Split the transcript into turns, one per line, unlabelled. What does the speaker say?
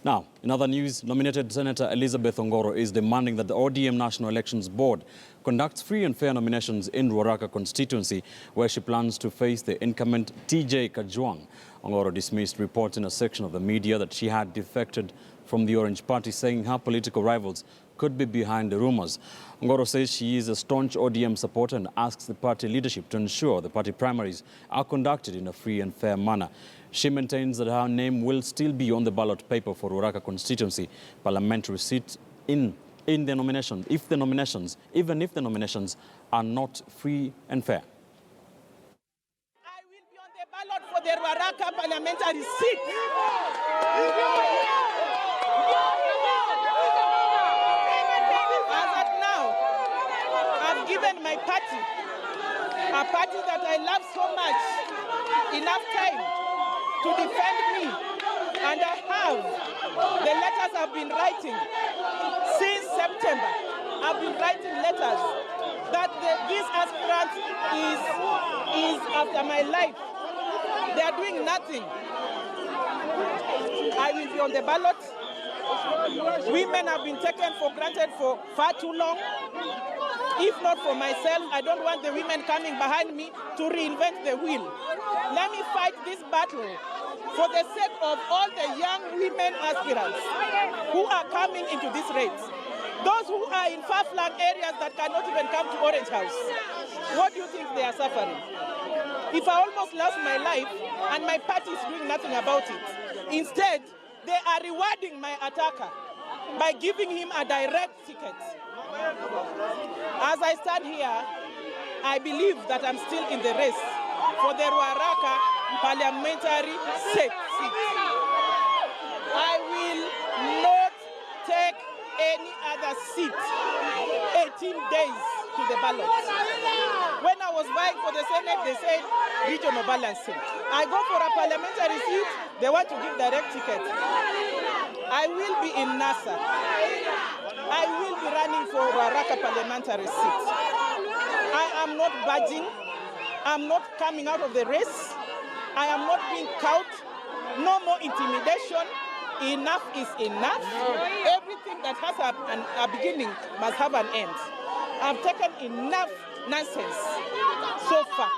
Now, in other news, nominated Senator Elizabeth Ongoro is demanding that the ODM National Elections Board conducts free and fair nominations in Ruaraka constituency, where she plans to face the incumbent Tj Kajwang. Ongoro dismissed reports in a section of the media that she had defected from the Orange Party, saying her political rivals could be behind the rumours. Ongoro says she is a staunch ODM supporter and asks the party leadership to ensure the party primaries are conducted in a free and fair manner. She maintains that her name will still be on the ballot paper for Ruaraka constituency parliamentary seat in the nomination, even if the nominations are not free and fair.
I will be on the ballot for the Ruaraka parliamentary seat. As at now, I've given my party, a party that I love so much, enough time to defend me, and I have. The letters I've been writing since September. I've been writing letters that this aspirant is after my life. They are doing nothing. I will be on the ballot. Women have been taken for granted for far too long. If not for myself, I don't want the women coming behind me to reinvent the wheel. Let me fight this battle for the sake of all the young women aspirants who are coming into this race. Those who are in far-flung areas that cannot even come to Orange House. What do you think they are suffering? If I almost lost my life and my party is doing nothing about it, instead, they are rewarding my attacker by giving him a direct ticket. As I stand here, I believe that I'm still in the race for the Ruaraka parliamentary seat. I will not take any other seat 18 days to the ballot. When I was vying for the Senate, they said regional balancing. I go for a parliamentary seat, they want to give direct ticket. I will be in NASA. I will be running for Ruaraka parliamentary seat. I am not budging. I'm not coming out of the race. I am not being cowed. No more intimidation. Enough is enough. Everything that has a beginning must have an end. I've taken enough nonsense so far.